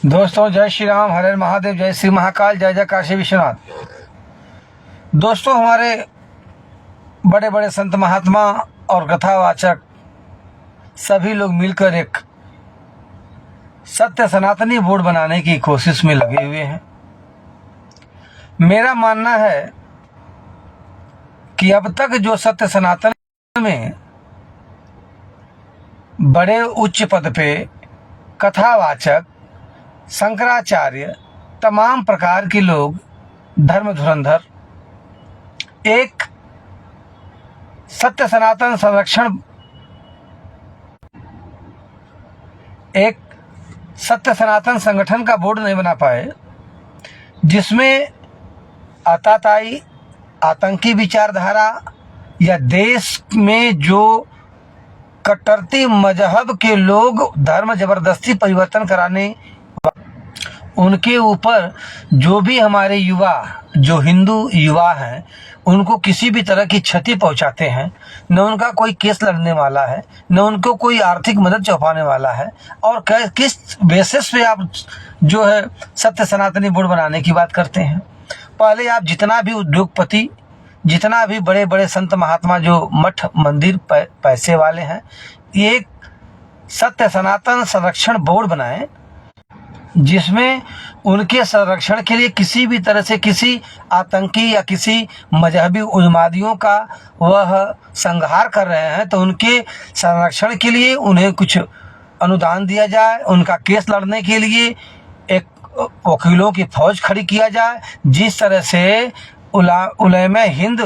दोस्तों, जय श्री राम, हरे हर महादेव, जय श्री महाकाल, जय जय काशी विश्वनाथ। दोस्तों, हमारे बड़े बड़े संत महात्मा और कथावाचक सभी लोग मिलकर एक सत्य सनातनी बोर्ड बनाने की कोशिश में लगे हुए हैं। मेरा मानना है कि अब तक जो सत्य सनातन में बड़े उच्च पद पे कथावाचक, शंकराचार्य, तमाम प्रकार के लोग, धर्म धुरंधर एक सत्य सनातन संरक्षण, एक सत्य सनातन संगठन का बोर्ड नहीं बना पाए, जिसमें आताताई, आतंकी विचारधारा या देश में जो कट्टरती मजहब के लोग धर्म जबरदस्ती परिवर्तन कराने, उनके ऊपर जो भी हमारे युवा, जो हिंदू युवा हैं, उनको किसी भी तरह की क्षति पहुंचाते हैं, न उनका कोई केस लड़ने वाला है, न उनको कोई आर्थिक मदद चौपाने वाला है। और किस बेसिस पे आप जो है सत्य सनातनी बोर्ड बनाने की बात करते हैं? पहले आप जितना भी उद्योगपति, जितना भी बड़े बड़े संत महात्मा जो मठ मंदिर पैसे वाले हैं, ये एक सत्य सनातन संरक्षण बोर्ड बनाएं, जिसमें उनके संरक्षण के लिए किसी भी तरह से किसी आतंकी या किसी मजहबी उन्मादियों का वह संहार कर रहे हैं तो उनके संरक्षण के लिए उन्हें कुछ अनुदान दिया जाए, उनका केस लड़ने के लिए एक वकीलों की फौज खड़ी किया जाए। जिस तरह से उलेमा हिंद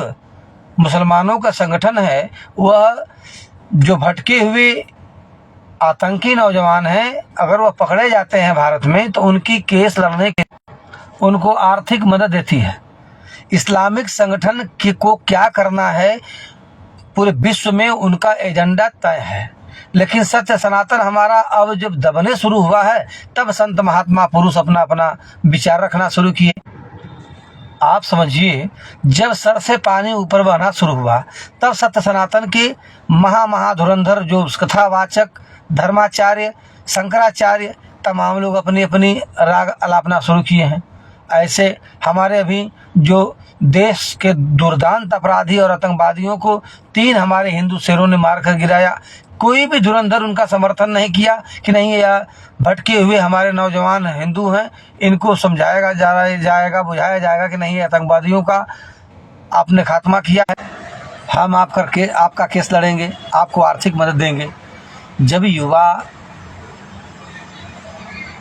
मुसलमानों का संगठन है, वह जो भटके हुए आतंकी नौजवान हैं, अगर वह पकड़े जाते हैं भारत में तो उनकी केस लड़ने के उनको आर्थिक मदद देती है। इस्लामिक संगठन को क्या करना है पूरे विश्व में उनका एजेंडा तय है। लेकिन सत्य सनातन हमारा अब जब दबने शुरू हुआ है, तब संत महात्मा पुरुष अपना अपना विचार रखना शुरू किए। आप समझिए, जब सर से पानी ऊपर बहना शुरू हुआ, तब सत्य सनातन के महाधुरंधर जो कथावाचक, धर्माचार्य, शंकराचार्य, तमाम लोग अपनी अपनी राग अलापना शुरू किए हैं। ऐसे हमारे अभी जो देश के दुर्दांत अपराधी और आतंकवादियों को 3 हमारे हिंदू शेरों ने मार कर गिराया, कोई भी धुरंधर उनका समर्थन नहीं किया कि नहीं, यह भटके हुए हमारे नौजवान हिंदू हैं, इनको समझाया जाएगा, बुझाया जाएगा कि नहीं, आतंकवादियों का आपने खात्मा किया है, हम आपका केस लड़ेंगे, आपको आर्थिक मदद देंगे। जब युवा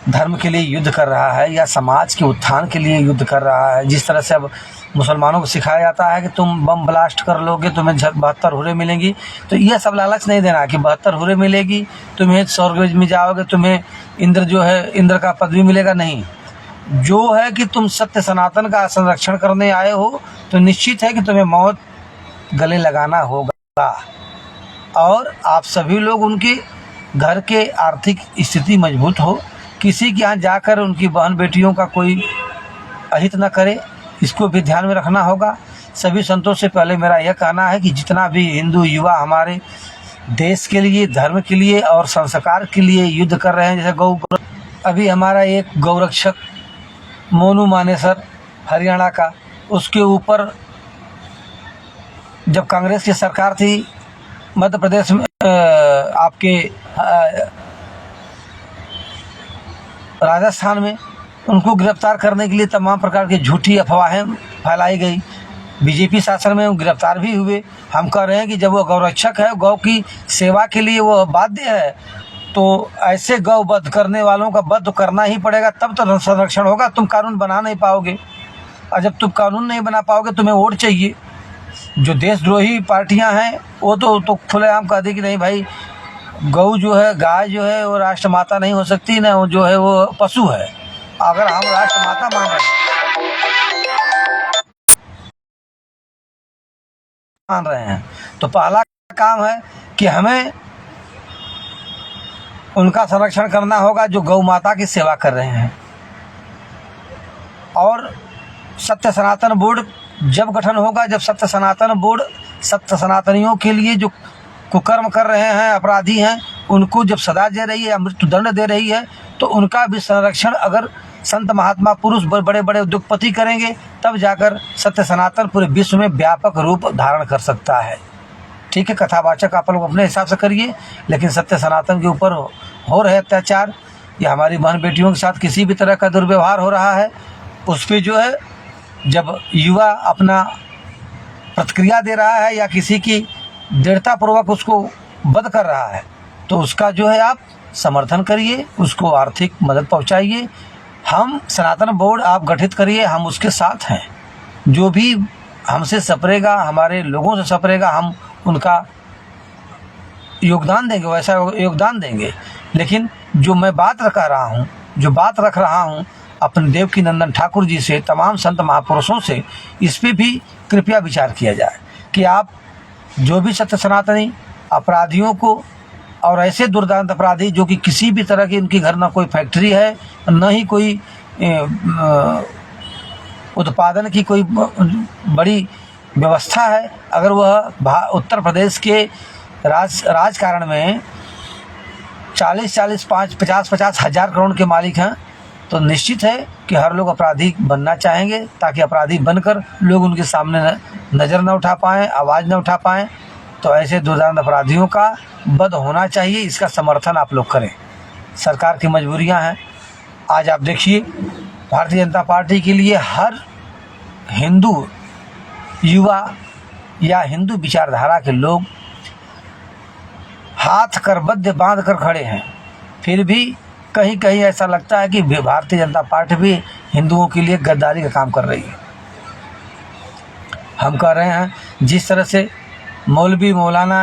धर्म के लिए युद्ध कर रहा है या समाज के उत्थान के लिए युद्ध कर रहा है, जिस तरह से अब मुसलमानों को सिखाया जाता है कि तुम बम ब्लास्ट कर लोगे तुम्हें 72 हुर्रे मिलेंगी, तो यह सब लालच नहीं देना कि 72 हुर्रे मिलेगी, तुम्हें स्वर्ग में जाओगे, तुम्हें इंद्र जो है इंद्र का पद भी मिलेगा। नहीं, जो है कि तुम सत्य सनातन का संरक्षण करने आए हो तो निश्चित है कि तुम्हें मौत गले लगाना होगा। और आप सभी लोग उनके घर के आर्थिक स्थिति मजबूत हो, किसी के यहाँ जाकर उनकी बहन बेटियों का कोई अहित न करे, इसको भी ध्यान में रखना होगा। सभी संतों से पहले मेरा यह कहना है कि जितना भी हिंदू युवा हमारे देश के लिए, धर्म के लिए और संस्कार के लिए युद्ध कर रहे हैं, जैसे गौ, अभी हमारा एक गौरक्षक मोनू मानेसर हरियाणा का, उसके ऊपर जब कांग्रेस की सरकार थी मध्य प्रदेश में, आपके राजस्थान में, उनको गिरफ्तार करने के लिए तमाम प्रकार की झूठी अफवाहें फैलाई गई। बीजेपी शासन में वो गिरफ्तार भी हुए। हम कह रहे हैं कि जब वो गौरक्षक है, गौ की सेवा के लिए वो बाध्य है, तो ऐसे गौ वध करने वालों का वध तो करना ही पड़ेगा, तब तो संरक्षण होगा। तुम कानून बना नहीं पाओगे, और जब तुम कानून नहीं बना पाओगे, तुम्हें वोट चाहिए। जो देशद्रोही पार्टियां हैं वो तो खुलेआम कह दे कि नहीं भाई, गौ जो है, गाय जो है, वो राष्ट्र माता नहीं हो सकती, ना वो जो है वो पशु है। अगर हम राष्ट्र माता मान रहे हैं तो पहला काम है कि हमें उनका संरक्षण करना होगा जो गौ माता की सेवा कर रहे हैं। और सत्य सनातन बोर्ड जब गठन होगा, जब सत्य सनातन बोर्ड सत्य सनातनियों के लिए जो कुकर्म कर रहे हैं, अपराधी हैं, उनको जब सजा दे रही है या मृत्यु दंड दे रही है, तो उनका भी संरक्षण अगर संत महात्मा पुरुष बड़े बड़े उद्योगपति करेंगे, तब जाकर सत्य सनातन पूरे विश्व में व्यापक रूप धारण कर सकता है। ठीक है, कथावाचक आप लोग अपने हिसाब से करिए, लेकिन सत्य सनातन के ऊपर हो रहे अत्याचार या हमारी बहन बेटियों के साथ किसी भी तरह का दुर्व्यवहार हो रहा है, उस पर जो है जब युवा अपना प्रतिक्रिया दे रहा है या किसी की दृढ़तापूर्वक उसको वध कर रहा है, तो उसका जो है आप समर्थन करिए, उसको आर्थिक मदद पहुंचाइए। हम सनातन बोर्ड आप गठित करिए, हम उसके साथ हैं। जो भी हमसे सपरेगा, हमारे लोगों से सपरेगा, हम उनका योगदान देंगे, वैसा योगदान देंगे। लेकिन जो मैं बात रख रहा हूँ अपने देवकी नंदन ठाकुर जी से, तमाम संत महापुरुषों से, इस पे भी कृपया विचार किया जाए कि आप जो भी सत्य सनातनी अपराधियों को और ऐसे दुर्दांत अपराधी जो कि किसी भी तरह की उनकी घर ना कोई फैक्ट्री है, न ही कोई उत्पादन की कोई बड़ी व्यवस्था है, अगर वह उत्तर प्रदेश के राजकारण में 50 हज़ार करोड़ के मालिक हैं, तो निश्चित है कि हर लोग अपराधी बनना चाहेंगे, ताकि अपराधी बनकर लोग उनके सामने नज़र न उठा पाएँ, आवाज़ न उठा पाएँ। तो ऐसे दुर्दांत अपराधियों का वध होना चाहिए, इसका समर्थन आप लोग करें। सरकार की मजबूरियां हैं। आज आप देखिए, भारतीय जनता पार्टी के लिए हर हिंदू युवा या हिंदू विचारधारा के लोग हाथ करबद्ध बांध कर खड़े हैं। फिर भी कहीं कहीं ऐसा लगता है कि भारतीय जनता पार्टी भी हिंदुओं के लिए गद्दारी का काम कर रही है। हम कह रहे हैं, जिस तरह से मौलवी मौलाना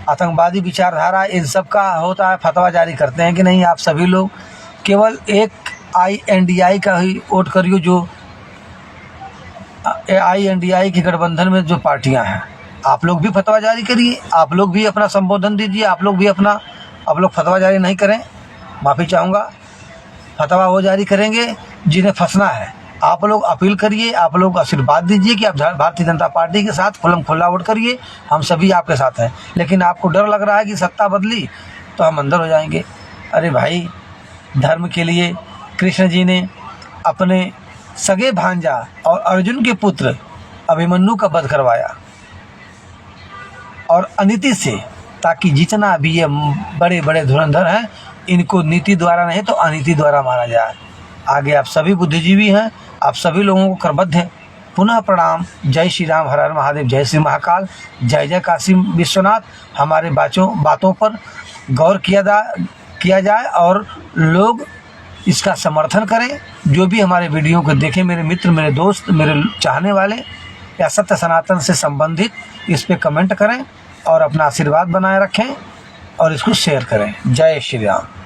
आतंकवादी विचारधारा इन सब का होता है, फतवा जारी करते हैं कि नहीं आप सभी लोग केवल एक INDI का ही वोट करिए, जो INDI के गठबंधन में जो पार्टियां हैं, आप लोग भी फतवा जारी करिए, आप लोग भी अपना संबोधन दीजिए, आप लोग फतवा जारी नहीं करें, माफ़ी चाहूँगा। फतवा वो जारी करेंगे जिन्हें फंसना है। आप लोग अपील करिए, आप लोग आशीर्वाद दीजिए कि आप भारतीय जनता पार्टी के साथ खुला वोट करिए, हम सभी आपके साथ हैं। लेकिन आपको डर लग रहा है कि सत्ता बदली तो हम अंदर हो जाएंगे। अरे भाई, धर्म के लिए कृष्ण जी ने अपने सगे भांजा और अर्जुन के पुत्र अभिमन्यु का वध करवाया, और अनीति से, ताकि जितना भी ये बड़े बड़े धुरंधर हैं, इनको नीति द्वारा नहीं तो अनीति द्वारा मारा जाए। आगे आप सभी बुद्धिजीवी हैं, आप सभी लोगों को करबद्ध है। पुनः प्रणाम। जय श्री राम, हर हर महादेव, जय श्री महाकाल, जय जय काशी विश्वनाथ। हमारे बातों पर गौर किया जाए और लोग इसका समर्थन करें। जो भी हमारे वीडियो को देखें, मेरे मित्र, मेरे दोस्त, मेरे चाहने वाले या सत्य सनातन से संबंधित, इस पे कमेंट करें और अपना आशीर्वाद बनाए रखें और इसको शेयर करें। जय श्री राम।